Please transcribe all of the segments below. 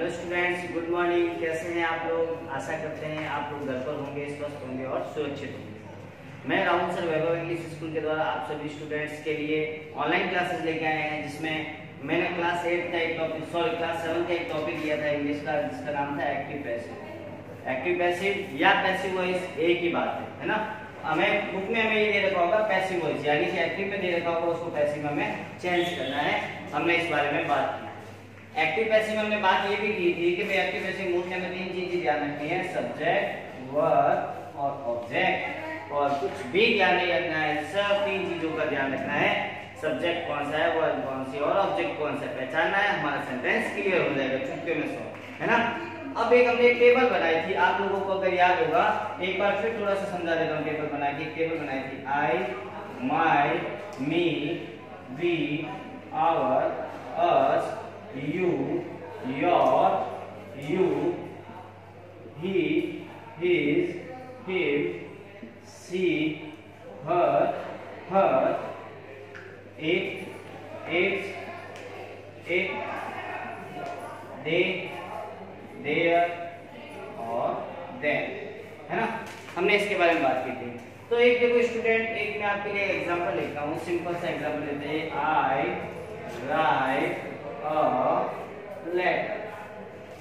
Hello students, good morning. कैसे हैं आप लोग? आशा करते हैं आप लोग घर पर होंगे, स्वस्थ होंगे और सुरक्षित होंगे। मैं राहुल सर वैभव इंग्लिश स्कूल के द्वारा आप सभी स्टूडेंट्स के लिए ऑनलाइन क्लासेस लेके आए हैं, जिसमें मैंने क्लास 8 का एक टॉपिक क्लास 7 का एक टॉपिक लिया था इंग्लिश का, जिसका नाम था एक्टिव पैसिव। एक्टिव पैसिव या पैसिव वॉइस एक ही बात है ना। हमें बुक में हमें ये दे रखा होगा पैसिव वॉइस, यानी कि एक्टिव में दे रखा होगा उसको पैसिव में हमें चेंज करना है। हमने इस बारे में बात की। एक्टिव पैसिव में हमने बात ये भी की थी कि भाई एक्टिव पैसिव मूड में हमें तीन चीजें ध्यान रखनी है, सब्जेक्ट, वर्ब और ऑब्जेक्ट। और कुछ भी ध्यान नहीं रखना है, सब तीन चीजों का ध्यान रखना है। सब्जेक्ट कौन सा है, वर्ब कौन सी और ऑब्जेक्ट कौन सा है, पहचानना है, हमारा सेंटेंस क्लियर हो जाएगा चुटकी में सो, है ना। अब एक हमने एक टेबल बनाई थी, आप लोगों को अगर याद होगा, एक बार फिर थोड़ा सा समझा देता हूँ। टेबल बनाई थी I, my, me, we, our, us, you, your, you, he, his, him, she, her, it, its, they, their और them, है ना। हमने इसके बारे में बात की थी। तो एक देखो स्टूडेंट, एक मैं आपके लिए एग्जांपल लेता हूँ, सिंपल सा एग्जांपल लेते हैं। I write a letter,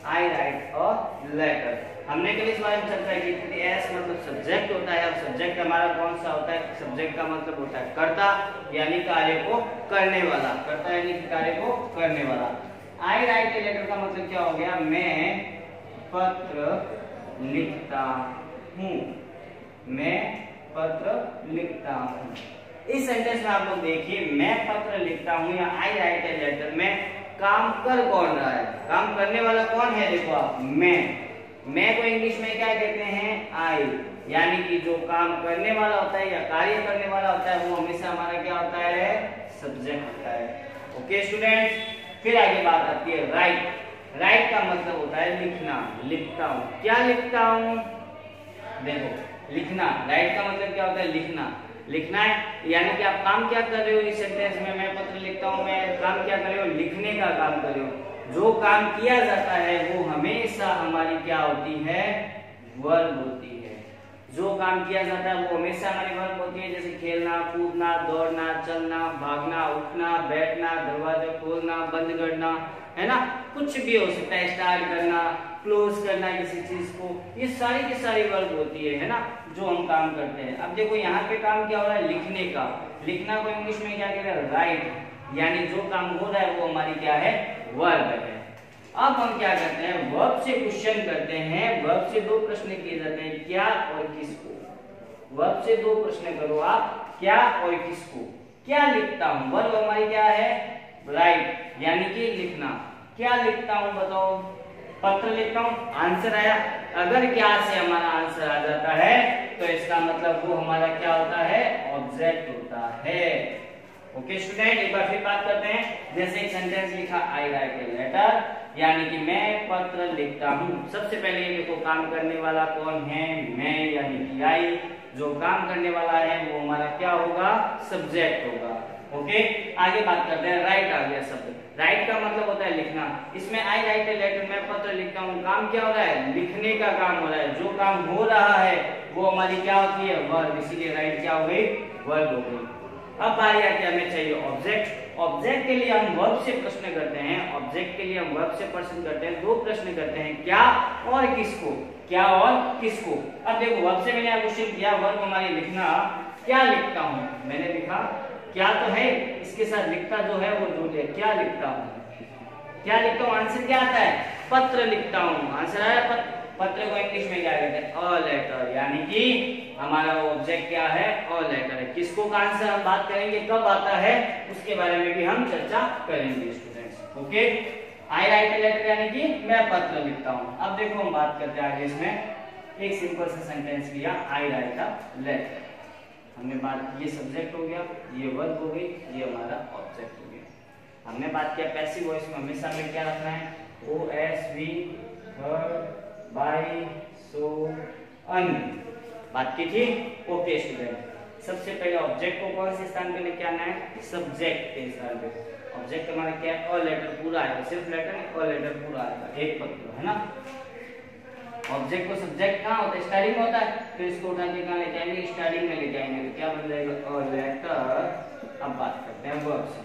I write a letter। हमने कल इस बारे में चर्चा की थी। एस मतलब सब्जेक्ट होता है। अब सब्जेक्ट हमारा कौन सा होता है? सब्जेक्ट का मतलब होता है कर्ता, यानी कार्य को करने वाला। कर्ता यानी कार्य को करने वाला। आई राइट ए लेटर का मतलब क्या हो गया? मैं पत्र लिखता हूँ, मैं पत्र लिखता हूँ। इस सेंटेंस में आप लोग देखिए, मैं पत्र लिखता हूँ या आई राइट ए लेटर में काम कर कौन रहा है? काम करने वाला कौन है? देखो आप, मैं को इंग्लिश में क्या कहते हैं? आई। यानी कि जो काम करने वाला होता है या कार्य करने वाला होता है वो हमेशा हमारा क्या होता है? सब्जेक्ट होता है। ओके स्टूडेंट्स, फिर आगे बात आती है राइट। राइट का मतलब होता है लिखना, लिखता हूँ। क्या लिखता हूँ? देखो, लिखना। राइट का मतलब क्या होता है? लिखना। लिखना है यानी कि आप काम क्या कर रहे हो इस सेंटेंस में? मैं पत्र लिखता हूँ, मैं काम क्या कर रहे हो? लिखने का काम कर रहे हो। जो काम किया जाता है वो हमेशा हमारी क्या होती है? वर्ब होती है। जो काम किया जाता है वो हमेशा हमारी वर्ब होती है, जैसे खेलना, कूदना, दौड़ना, चलना, भागना, उठना, बैठना, दरवाजा खोलना, बंद करना, है ना। कुछ भी हो सकता है, स्टार्ट करना, क्लोज करना किसी चीज को, ये सारी की सारी वर्ब होती है ना, जो हम काम करते हैं। अब देखो यहाँ पे काम क्या हो रहा है? लिखने का। लिखना को इंग्लिश में क्या कहते हैं? राइट। यानी जो काम हो रहा है वो हमारी क्या है? वर्ब है। अब हम क्या करते हैं? वर्ब से क्वेश्चन करते हैं। वर्ब से दो प्रश्न किए जाते हैं, क्या और किसको। वर्ब से दो प्रश्न करो आप, क्या और किसको। क्या लिखता हूँ, वर्ब हमारी क्या है? राइट, यानी कि लिखना। क्या लिखता हूँ बताओ? पत्र लिखता हूँ। आंसर आया। अगर क्या से हमारा आंसर आ जाता है तो इसका मतलब वो हमारा क्या होता है? ऑब्जेक्ट होता है। ओके स्टूडेंट, एक बार फिर बात करते हैं। जैसे एक सेंटेंस लिखा, आई राइट ए लेटर, यानी कि मैं पत्र लिखता हूँ। सबसे पहले ये देखो, काम करने वाला कौन है? मैं, यानी कि आई। जो काम करने वाला है वो हमारा क्या होगा? सब्जेक्ट होगा। ओके, आगे बात करते हैं। राइट आ गया शब्द। राइट का मतलब होता है लिखना। इसमें आई राइट ए लेटर, मैं पत्र लिखता हूँ, काम क्या हो रहा है? लिखने का काम हो रहा है। जो काम हो रहा है वो हमारी क्या होती है? वर्ब। इसीलिए राइट क्या हो गई? वर्ब हो गई। अब बारी आती है, हमें चाहिए ऑब्जेक्ट। ऑब्जेक्ट के लिए हम वर्ब से प्रश्न करते हैं। ऑब्जेक्ट के लिए हम वर्ब से प्रश्न करते हैं, दो प्रश्न करते हैं, क्या और किसको। क्या और किसको। अब देखो, वर्ब से मैंने क्वेश्चन किया, वर्ब हमारी लिखना। क्या लिखता हूँ? मैंने लिखा, क्या तो है, इसके साथ लिखता जो है वो जुड़ है। क्या लिखता हूँ? क्या लिखता हूँ? आंसर क्या आता है? पत्र लिखता हूँ। आंसर आया। पत्र को इंग्लिश में क्या कहते हैं? A letter. यानी कि हमारा ऑब्जेक्ट क्या है? अ लेटर है। किसको का आंसर हम बात करेंगे, कब आता है, उसके बारे में भी हम चर्चा करेंगे students. Okay, I write a letter यानी कि मैं पत्र लिखता हूँ। अब देखो हम बात करते हैं आगे। इसमें एक सिंपल सा सेंटेंस लिया, आई राइट अ लेटर। हमने बात की, ये सब्जेक्ट हो गया, ये वर्ब हो गई, ये हमारा ऑब्जेक्ट हो गया। हमने बात किया पैसिव वॉइस में हमेशा हमें क्या रखना है? O S V, her, by, so, on. बात की थी। ओके स्टूडेंट, सबसे पहले ऑब्जेक्ट को कौन से स्थान पे लेके आना है? सब्जेक्ट के स्थान पे। ऑब्जेक्ट हमारा क्या है, ऑल लेटर पूरा आएगा, सिर्फ लेटर नहीं ऑल लेटर पूरा आएगा, एक पत्र है ना। ऑब्जेक्ट को सब्जेक्ट कहाँ होता है, स्टार्टिंग में होता है, फिर इसको उठा के कहाँ लेके आएंगे, स्टार्टिंग में लेके आएंगे, तो क्या बन जाएगा, ऑल लेटर। अब बात करते हैं वर्ब से।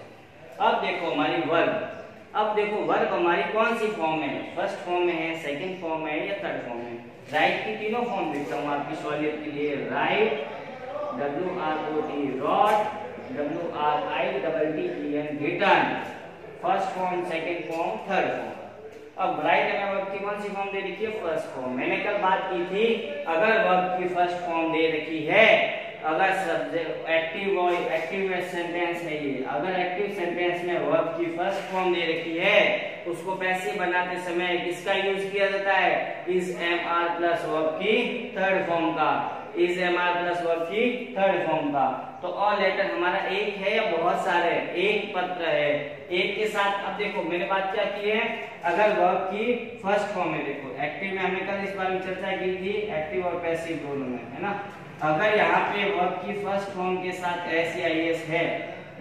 अब देखो हमारी वर्ब, अब देखो वर्ब हमारी कौन सी फॉर्म है, फर्स्ट फॉर्म में है, सेकंड फॉर्म में है या थर्ड फॉर्म में। राइट की तीनों फॉर्म लिखता हूँ आपकी सहूलियत के लिए, write WROT wrote, WRITTEN written, first form, second form, third form. अब राइट हमें वर्ब की कौन सी फॉर्म दे रखी है, फर्स्ट फॉर्म। मैंने कल बात की थी, अगर वर्ब की फर्स्ट फॉर्म दे रखी है, अगर सब्जेक्ट एक्टिव सेंटेंस है ये, अगर एक्टिव सेंटेंस में वर्ब की फर्स्ट फॉर्म दे रखी है, उसको पैसिव बनाते समय किसका यूज किया जाता है, इज MR प्लस वर्ब की थर्ड फॉर्म का, इज MR प्लस वर्ब की थर्ड फॉर्म का। तो ऑल लेटर हमारा एक है या बहुत सारे, एक पत्र है, एक के साथ। अब देखो मैंने बात क्या की है, अगर वर्ब की फर्स्ट फॉर्म है, देखो एक्टिव में हमने कल इस बारे में चर्चा की थी, एक्टिव और पैसिव दोनों में, है ना। अगर यहाँ पे वर्ब की फर्स्ट फॉर्म के साथ SEIS है,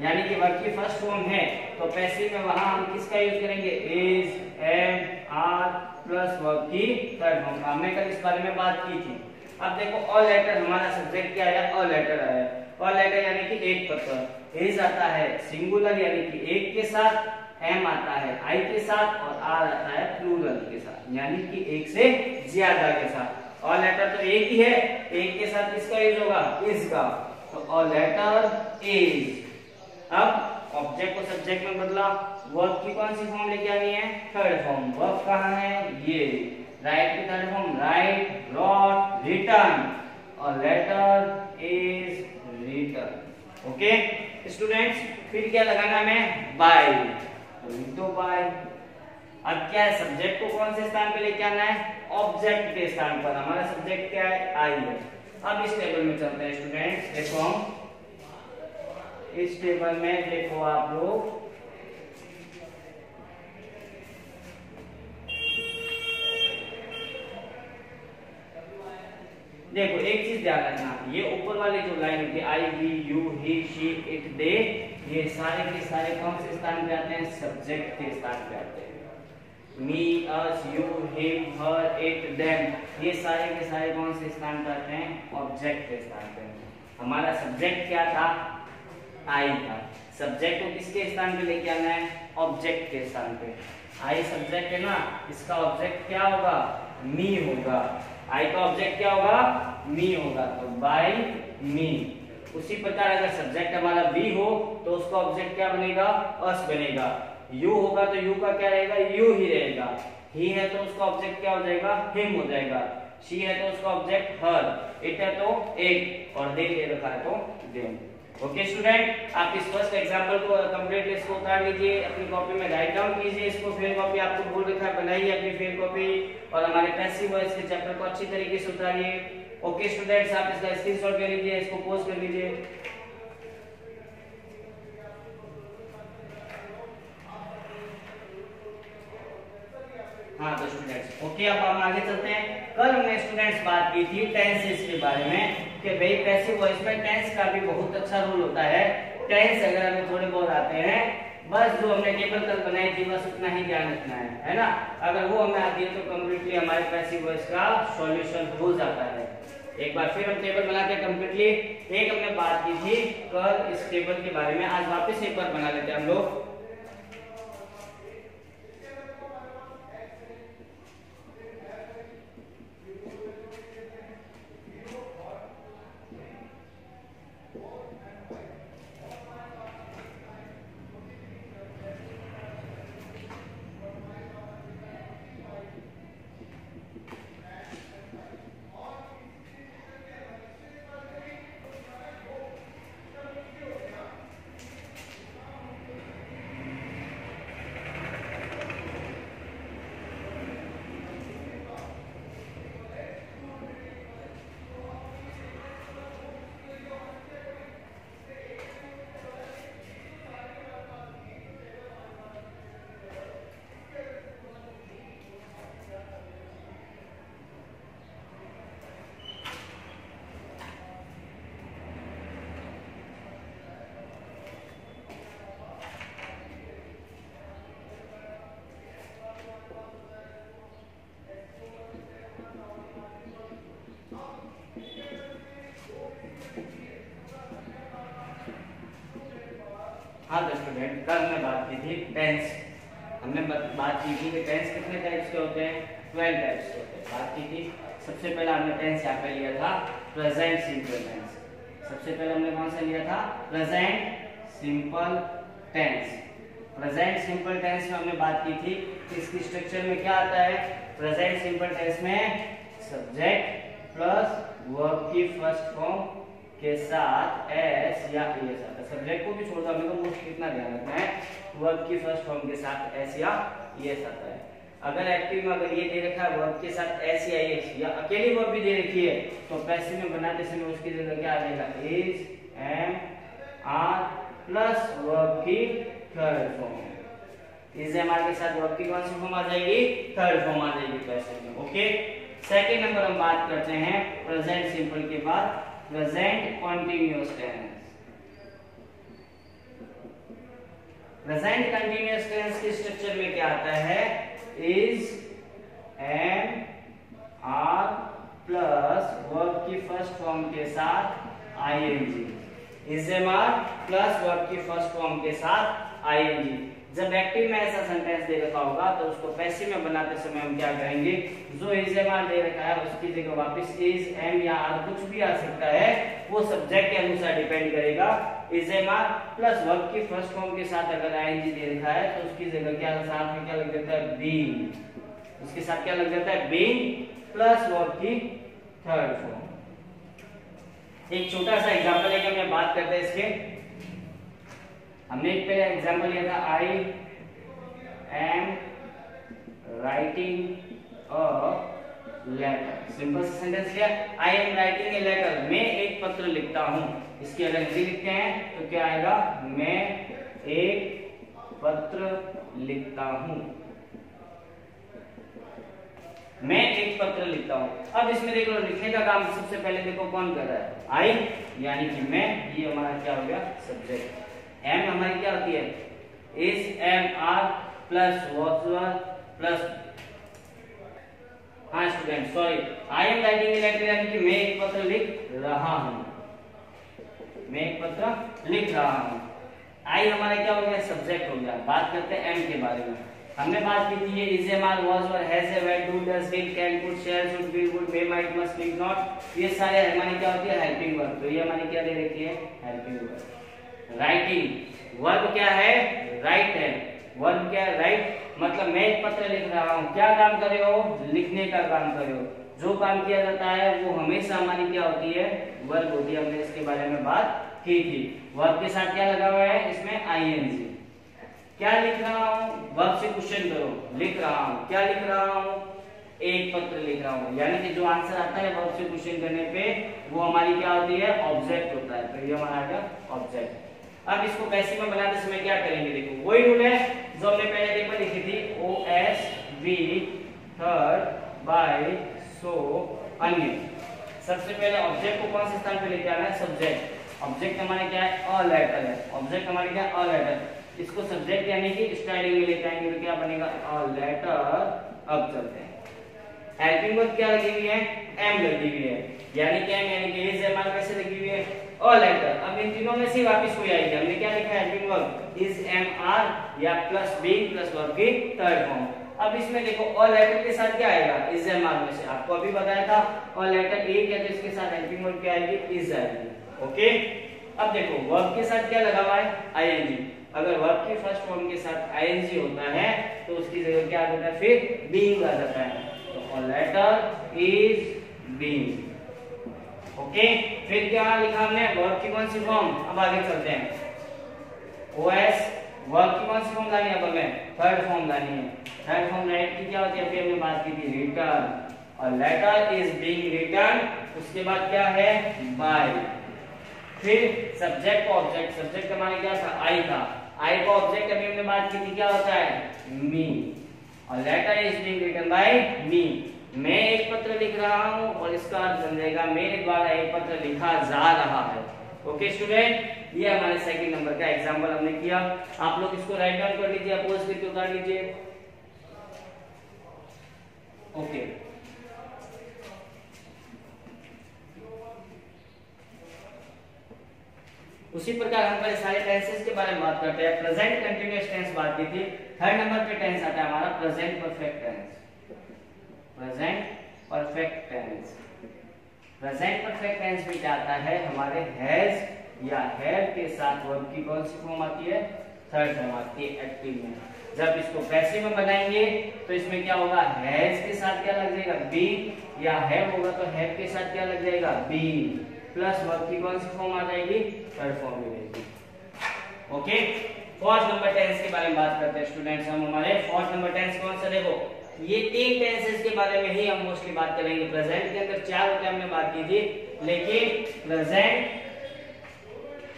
यानी कि वर्ब की फर्स्ट फॉर्म है, तो पैसिव में वहां हम किसका यूज करेंगे, इज MR प्लस वर्ब की थर्ड फॉर्म का। हमने कल इस बारे में बात की थी। अब देखो ऑल लेटर हमारा सब्जेक्ट क्या है, ऑल लेटर है, ऑल लेटर यानी कि एक पत्र, इज आता है सिंगुलर यानी कि एक के साथ, M आता है I के साथ, और R आता है प्लूरल के साथ, यानी कि एक से ज्यादा के साथ। ऑल लेटर तो एक ही है, एक के साथ किसका यूज होगा, इज का, तो ऑल लेटर इज। अब ऑब्जेक्ट को सब्जेक्ट में बदला, वर्ब की कौन सी फॉर्म लेके आनी है, थर्ड फॉर्म। वर्ब कहाँ है, ये राइट की third form, write wrote written, और letter is written. Okay students, फिर क्या लगाना है, बाय, तो बाय। अब क्या है, सब्जेक्ट को कौन से स्थान पे लेके आना है, ऑब्जेक्ट के स्थान पर। हमारा सब्जेक्ट क्या है, आई है। अब इस टेबल में चलते हैं स्टूडेंट्स, देखो हम इस टेबल में देखो आप लोग, देखो एक चीज ध्यान रखना, ये ऊपर वाली जो लाइन होती है I, we, you, he, she, it, they, ये सारे के सारे कौन से स्थान पे आते हैं, सब्जेक्ट के स्थान पे आते हैं। Me, us, you, him, her, it, them, ये सारे के सारे कौन से स्थान पे आते हैं, ऑब्जेक्ट के स्थान पे। हमारा सब्जेक्ट क्या था, आई था। सब्जेक्ट को किसके स्थान पे लेके आना है, ऑब्जेक्ट के स्थान पे। आई सब्जेक्ट है ना, इसका ऑब्जेक्ट क्या होगा, मी होगा। आई का ऑब्जेक्ट क्या होगा, मी होगा, तो बाय मी। उसी प्रकार अगर सब्जेक्ट हमारा वी हो, तो उसका ऑब्जेक्ट क्या बनेगा, अस बनेगा। यू होगा तो यू का क्या रहेगा, यू ही रहेगा। ही है तो उसका ऑब्जेक्ट क्या हो जाएगा, हिम हो जाएगा। शी है तो उसका ऑब्जेक्ट हर, इट है तो एक, और दे रखा है तो देम। ओके स्टूडेंट, आप इस फर्स्ट एग्जांपल को कंप्लीटली इसको उतार लीजिए, अपनी कॉपी में राइट डाउन कीजिए इसको। फेयर कॉपी आपको बोल रखा है, बनाइए अपनी फेयर कॉपी, और हमारे पैसिव वॉइस के चैप्टर को अच्छी तरीके से उतारिए। ओके स्टूडेंट्स, आप इसका स्क्रीनशॉट ले लीजिए, इसको पोस्ट कर लीजिए। हाँ तो स्टूडेंट्स ओके, अब हम आगे चलते हैं। कल हमने स्टूडेंट्स बात की थी टेंसेस के बारे में, कि भाई पैसिव वॉइस में टेंस का भी बहुत अच्छा रोल होता है। टेंस अगर हमें थोड़े बहुत आते हैं, बस जो हमने टेबल कल बनाई थी बस उतना ही ध्यान रखना है ना। अगर वो हमें आती है तो कम्प्लीटली हमारे पैसिव वॉइस का सॉल्यूशन हो जाता है। एक बार फिर हम टेबल बनाते हैं कम्प्लीटली। एक हमने बात की थी कल इस टेबल के बारे में, आज वापस एक बार बना लेते हैं हम लोग। हाँ तो स्टूडेंट, कल हमने बात की थी टेंस। हमने बात की थी कि टेंस कितने टाइप्स के होते हैं, 12 टाइप्स के होते हैं, बात की थी। सबसे पहले हमने टेंस यहाँ पे लिया था प्रेजेंट सिंपल टेंस। सबसे पहले हमने कौन सा लिया था, present simple tense. Present simple tense में हमने बात की थी कि इसकी स्ट्रक्चर में क्या आता है। प्रेजेंट सिंपल टेंस में सब्जेक्ट प्लस वर्ब की फर्स्ट फॉर्म के साथ एस या एस आता है। सब्जेक्ट को भी छोड़ दो, हमें तो मुझे कितना ध्यान रखना है, वर्ब की फर्स्ट फॉर्म के साथ एस या एस आता है। अगर एक्टिव में अगर ये दे रखा है वर्ब के साथ एस या एस, या अकेली वर्ब भी दे रखी है, तो पैसिव में बनाते समय उसकी जगह क्या आ जाएगा, is, am, are plus verb की third form. Is, am, are के साथ वर्ब की कौन सी फॉर्म आ जाएगी, थर्ड फॉर्म आ जाएगी पैसिव में। ओके, सेकेंड नंबर हम बात करते हैं प्रेजेंट सिंपल के बाद present continuous tense. Present continuous tense के स्ट्रक्चर में क्या आता है, is, am, are plus verb की फर्स्ट फॉर्म के साथ I N G. Is, am, are plus verb की फर्स्ट फॉर्म के साथ आईएनजी। जब एक्टिव में ऐसा सेंटेंस दे रखा होगा तो उसको पैसिव में बनाते समय हम क्या करेंगे, जो इज, एम, आर दे रखा है उसकी जगह वापस इज, एम या आर कुछ भी आ सकता है, वो सब्जेक्ट के अनुसार डिपेंड करेगा। Is, am, are plus verb की फर्स्ट फॉर्म के साथ अगर आईएनजी दे रखा है तो उसकी जगह क्या साथ में क्या लग जाता है, बीइंग। उसके साथ क्या लग जाता है, बीइंग प्लस वर्ब की थर्ड फॉर्म। एक छोटा सा एग्जांपल लेके हम बात करते हैं इसके। हमने एक पहले एग्जांपल लिया था, I am writing a letter. Simple सा सेंटेंस लिया, I am writing a letter, मैं एक पत्र लिखता हूं। इसकी अगर हिंदी लिखते हैं तो क्या आएगा, मैं एक पत्र लिखता हूं। मैं एक पत्र लिखता हूं। अब इसमें देख लो, लिखने का काम सबसे पहले देखो कौन कर रहा है, आई यानी कि मैं, ये हमारा क्या हो गया, सब्जेक्ट। एम हमारी क्या होती है, is, am, are plus verb plus, हाँ student sorry, I am writing a letter यानी कि मैं एक पत्र लिख रहा हूं, मैं एक पत्र लिख रहा हूं। आई हमारा क्या हो गया, सब्जेक्ट हो गया। बात करते हैं एम के बारे में। हमने बात की थी ये is, am, are, was, were, has, have, do, does, will, can, could, shall, should, will, would, may, might, must, need, not, ये सारे हमारी क्या होती है, हेल्पिंग वर्ब। तो ये हमारी क्या दे रखी है, हेल्पिंग वर्ब। राइटिंग वर्ब क्या है, राइट है। वर्ब क्या है, राइट, मतलब मैं एक पत्र लिख रहा हूँ। क्या काम कर रहे हो, लिखने का काम कर रहे हो। जो काम किया जाता है वो हमेशा हमारी क्या होती है, वर्ब होती है। हमने इसके बारे में बात की थी। वर्ब के साथ क्या लगा हुआ है, इसमें आईएनजी। क्या लिख रहा हूँ, वर्ब से क्वेश्चन करो, लिख रहा हूँ। क्या लिख रहा हूँ, एक पत्र लिख रहा हूँ। यानी कि जो आंसर आता है वर्ब से क्वेश्चन करने पे वो हमारी क्या होती है, ऑब्जेक्ट होता है। तो ये हमारा आ गया ऑब्जेक्ट। अब इसको पैसिव में बनाते समय क्या करेंगे, देखो वही रूल है जो हमने पहले पेपर लिखी थी, O S V third by so on. सबसे पहले ऑब्जेक्ट को कौन से स्थान पे लेके आना है, सब्जेक्ट। ऑब्जेक्ट हमारे क्या है, अ लेटर है। ऑब्जेक्ट हमारे क्या है, अ लेटर। इसको सब्जेक्ट यानी कि स्टार्टिंग में लेके आएंगे तो क्या बनेगा, अ लेटर। अब चलते हैं, हेल्पिंग वर्ब क्या लगी हुई है, एम लगी हुई है। यानी कि एम यानी कि इज, एम, आर कैसे लगी हुई है, अ लेटर। अब इन तीनों में से वापस कोई आएगी। हमने क्या लिखा है, helping verb is, am, are या प्लस बीइंग प्लस वर्ब की थर्ड फॉर्म। अब इसमें देखो अ लेटर के साथ क्या आएगा, इज, एम, आर में से। आपको अभी बताया था अ लेटर एक है तो इसके साथ हेल्पिंग वर्ब क्या आएगी, इज आएगी। ओके, अब देखो वर्ब के साथ क्या लगा हुआ है, आईएनजी। अगर वर्ब की फर्स्ट फॉर्म के साथ आईएनजी होता है तो उसकी जगह क्या आ जाता है, फिर बीइंग आ जाता है। तो a letter is being. Okay, फिर क्या लिखा हमने, वर्ब की कौन सी फॉर्म। अब आगे चलते हैं, ओएस वर्ब की कौन सी फॉर्म लानी है, अब हमें थर्ड फॉर्म लानी है। थर्ड फॉर्म राइट की क्या होती है, फिर हमने बात की थी रिटर्न। और लेटर इज बीइंग रिटर्न, उसके बाद क्या है, बाय। फिर सब्जेक्ट को ऑब्जेक्ट, सब्जेक्ट हमारे क्या था, आई था। आई को ऑब्जेक्ट अभी हमने बात की थी क्या होता है, मी। और letter is being written by me. मैं एक पत्र लिख रहा हूं और इसका अर्थ बन जाएगा मेरे द्वारा एक पत्र लिखा जा रहा है। ओके स्टूडेंट, ये हमारे सेकंड नंबर का एग्जांपल हमने किया। आप लोग इसको राइट डाउन कर लीजिए, अपोज करके उतार लीजिए। ओके, उसी प्रकार हम पहले सारे टेंसेस के बारे में बात करते हैं। प्रेजेंट कंटिन्यूअस टेंस बात की थी। थर्ड नंबर पे टेंस आता है हमारा present perfect tense. Present perfect tense, present perfect tense में क्या आता है, हमारे हैज या हैव के साथ वर्ब की कौन सी फॉर्म आती है, थर्ड फॉर्म आती है एक्टिव में। जब इसको पैसिव में बनाएंगे तो इसमें क्या होगा, हैज के साथ क्या लग जाएगा, बीन, या हैव होगा तो हैव के साथ क्या लग जाएगा, बीन, प्लस वर्ब की कौन सी फॉर्म आ जाएगी, थर्ड फॉर्म मिलेगी। ओके, फोर्थ नंबर टेंस के बारे में बात करते हैं स्टूडेंट्स। हम हमारे फोर्थ नंबर टेंस कौन सा, देखो ये तीन टेंसेस के बारे में ही हम मोस्टली बात करेंगे। प्रेजेंट के अंदर चार होते हैं, हमने बात की थी, लेकिन प्रेजेंट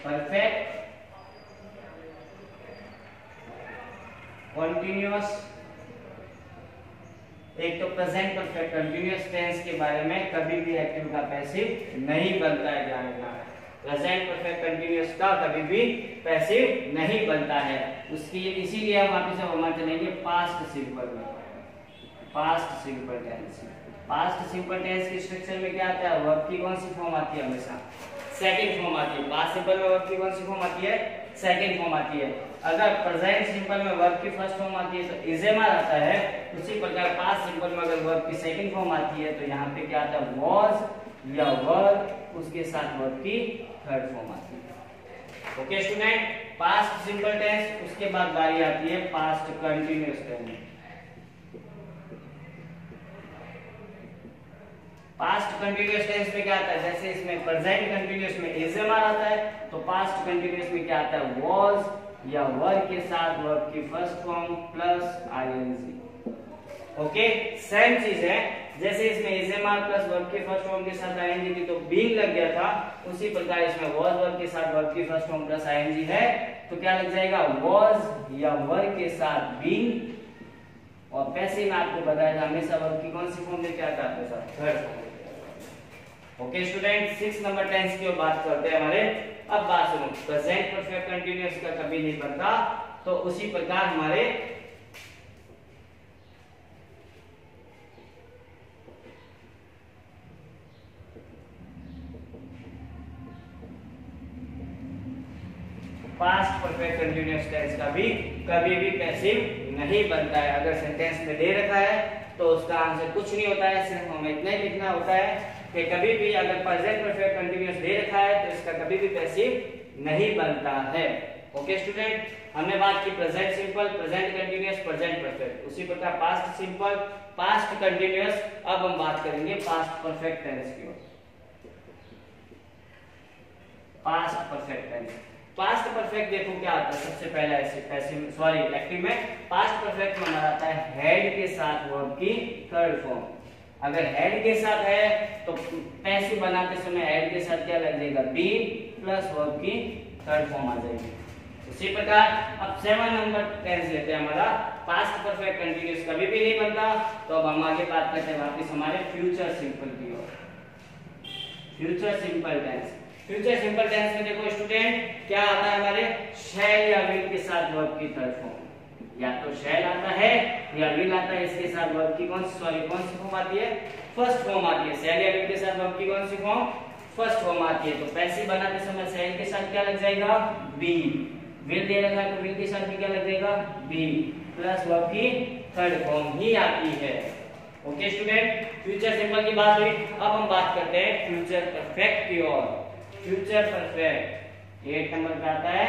परफेक्ट कंटिन्यूअस, एक तो प्रेजेंट परफेक्ट कंटिन्यूअस टेंस के बारे में कभी भी एक्टिव का पैसिव नहीं बनता है, ध्यान रखना है। प्रेजेंट परफेक्ट कंटिन्यूअस का कभी भी पैसिव नहीं बनता है। उसकी इसीलिए हम वापस हम चलेंगे पास्ट सिंपल में। Past simple tense, past simple tense के स्ट्रक्चर में क्या आता है, वर्ब की कौन सी फॉर्म आती है, हमेशा सेकंड फॉर्म आती है। पास्ट सिंपल में वर्ब की कौन सी फॉर्म आती है, सेकंड फॉर्म आती है। अगर प्रेजेंट सिंपल में वर्ब की फर्स्ट फॉर्म आती है तो इज एम आर आता है। उसी प्रकार पास्ट सिंपल में अगर वर्ब की सेकंड फॉर्म आती है तो यहाँ पे क्या आता है, वाज या वर, उसके साथ वर्ब की थर्ड फॉर्म आती है। Okay student, past simple tense, उसके बाद बारी आती है past continuous tense. Past continuous tense में क्या आता है, जैसे इसमें प्रेजेंट कंटिन्यूअस में इज एम आर आता है, तो पास्ट कंटिन्यूअस में क्या आता है, वाज या वर के साथ वर्ब की first form plus I N G. Okay, same चीज है, जैसे इसमें is am are plus verb की फर्स्ट फॉर्म के साथ आईएनजी थी तो बीइंग लग गया था, उसी प्रकार इसमें वाज वर्ब के साथ वर्ब की फर्स्ट फॉर्म प्लस आईएनजी है तो क्या लग जाएगा, वाज या वर के साथ बीइंग, और पैसे में आपको बताया था हमेशा वर्ब की कौन सी फॉर्म लेके आता है, third form. Okay student, 6 number tense की ओर बात करते हैं हमारे। अब बात सुनो, प्रेजेंट परफेक्ट कंटिन्यूअस का कभी नहीं बनता, तो उसी प्रकार हमारे पास्ट परफेक्ट कंटिन्यूअस टेंस का भी कभी भी पैसिव नहीं बनता है। अगर सेंटेंस में दे रखा है तो उसका आंसर कुछ नहीं होता है, सिर्फ हमें इतना ही लिखना होता है कि कभी भी अगर प्रेजेंट परफेक्ट कंटिन्यूअस दे रखा है तो इसका कभी भी पैसिव नहीं बनता है। ओके स्टूडेंट, हमने बात की present simple, present continuous, present perfect, उसी प्रकार पास्ट सिंपल, पास्ट कंटिन्यूअस। अब हम बात करेंगे पास्ट परफेक्ट टेंस की ओर। Past perfect tense, past perfect देखो क्या आता है, सबसे पहला पैसिव सॉरी एक्टिव में पास्ट परफेक्ट में हमारा आता है हेड के साथ वर्ब की थर्ड फॉर्म। अगर हेड के साथ है तो पैसिव बनाते समय हेड के साथ क्या लग जाएगा, बीन प्लस वर्ब की थर्ड फॉर्म आ जाएगी। उसी प्रकार अब 7 नंबर टेंस लेते हैं हमारा, पास्ट परफेक्ट कंटिन्यूअस कभी भी नहीं बनता, तो अब हम आगे बात करते हैं वापस हमारे फ्यूचर सिंपल की ओर। Future simple tense, future simple tense में देखो स्टूडेंट क्या आता है हमारे, शैल या विल के साथ वर्ब की थर्ड फॉर्म, या तो शैल आता है या विल आता है, इसके साथ वर्ब की कौन सी फॉर्म आती है, फर्स्ट फॉर्म आती है। शैल या विल के साथ वर्ब की कौन सी फॉर्म, फर्स्ट फॉर्म आती है। तो पैसिव बनाते समय शैल के साथ क्या लग जाएगा, बी, विल दे रखा है तो विल के साथ भी क्या लग जाएगा, बी, प्लस वर्ब की थर्ड फॉर्म ही आती है। ओके स्टूडेंट, फ्यूचर सिंपल की बात हुई, अब हम बात करते हैं फ्यूचर परफेक्ट की ओर। फ्यूचर परफेक्ट 8 नंबर पे आता है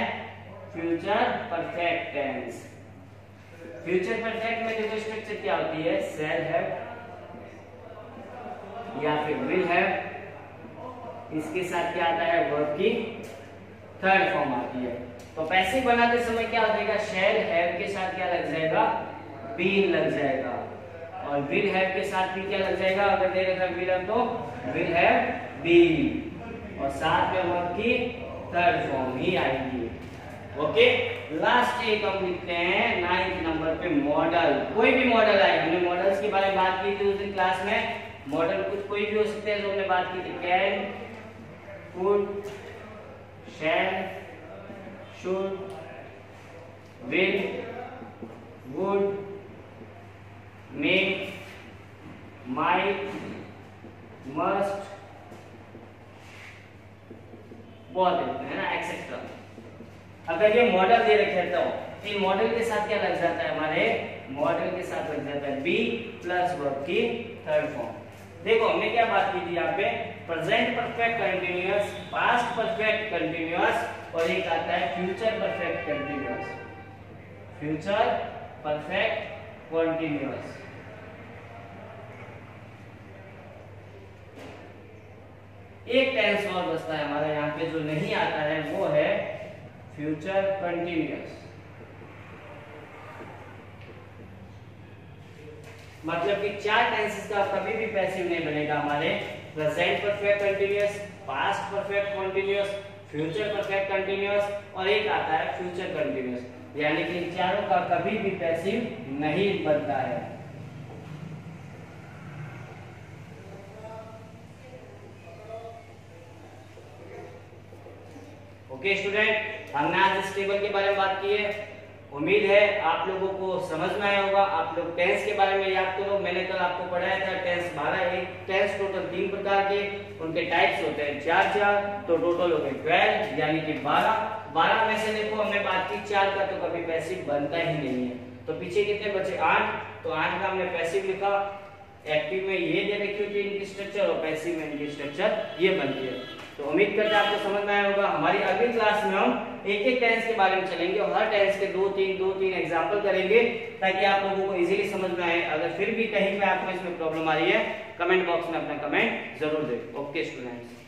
future perfect tense. Future perfect में देखो स्ट्रक्चर क्या होती है, शैल हैव या फिर विल हैव, इसके साथ क्या आता है, वर्ब की थर्ड फॉर्म आती है। तो पैसिव बनाते समय क्या हो जाएगा, शैल हैव के साथ क्या लग जाएगा, बीन लग जाएगा, और विल हैव के साथ भी क्या लग जाएगा, अगर दे रखा विल हैव तो विल हैव बीन, और साथ में वर्ब की थर्ड फॉर्म ही आएगी। ओके, लास्ट एक हम लिखते हैं 9th नंबर पे मॉडल। कोई भी मॉडल आए, हमने मॉडल्स के बारे में बात की थी उस दिन क्लास में। मॉडल कुछ कोई भी हो सकते हैं, जो हमने बात की थी, can, could, shall, should, will, would, may, might, must, बहुत है ना, एक्सेट्रा। अगर ये मॉडल दे रखे तो इन मॉडल के साथ क्या लग जाता है, हमारे मॉडल के साथ लग जाता है बी प्लस वर्ब की थर्ड फॉर्म। देखो हमने क्या बात की थी यहाँ पे, present perfect continuous, past perfect continuous और एक आता है future perfect continuous, future perfect continuous. एक टेंस और बचता है हमारा यहाँ पे जो नहीं आता है, वो है फ्यूचर कंटिन्यूअस। मतलब कि चार टेंसेस का कभी भी पैसिव नहीं बनेगा हमारे, present perfect continuous, past perfect continuous, future perfect continuous और एक आता है फ्यूचर कंटिन्यूअस, यानी कि इन चारों का कभी भी पैसिव नहीं बनता है। ओके स्टूडेंट, हमने आज इस टेबल के बारे में बात की है। उम्मीद है आप लोगों को समझ में आया होगा। आप लोग टेंस के बारे में याद करो, मैंने कल आपको पढ़ाया था टेंस 12, एक टेंस टोटल 3 प्रकार के, उनके टाइप्स होते हैं 4 तो टोटल हो गए 12 यानी कि 12 में से देखो हमने बात की 4 का तो कभी पैसिव बनता ही नहीं है, तो पीछे कितने बचे 8, तो 8 का हमने पैसिव लिखा। एक्टिव में ये दे रखी होती है इनकी स्ट्रक्चर और पैसिव में इनकी स्ट्रक्चर ये बनती है। तो उम्मीद करते हैं आपको समझ में आया होगा। हमारी अगली क्लास में हम एक एक टेंस के बारे में चलेंगे और हर टेंस के 2-3 एग्जांपल करेंगे ताकि आप लोगों को इजीली समझ में आए। अगर फिर भी कहीं पे आपको इसमें प्रॉब्लम आ रही है, कमेंट बॉक्स में अपना कमेंट जरूर दें। Okay students.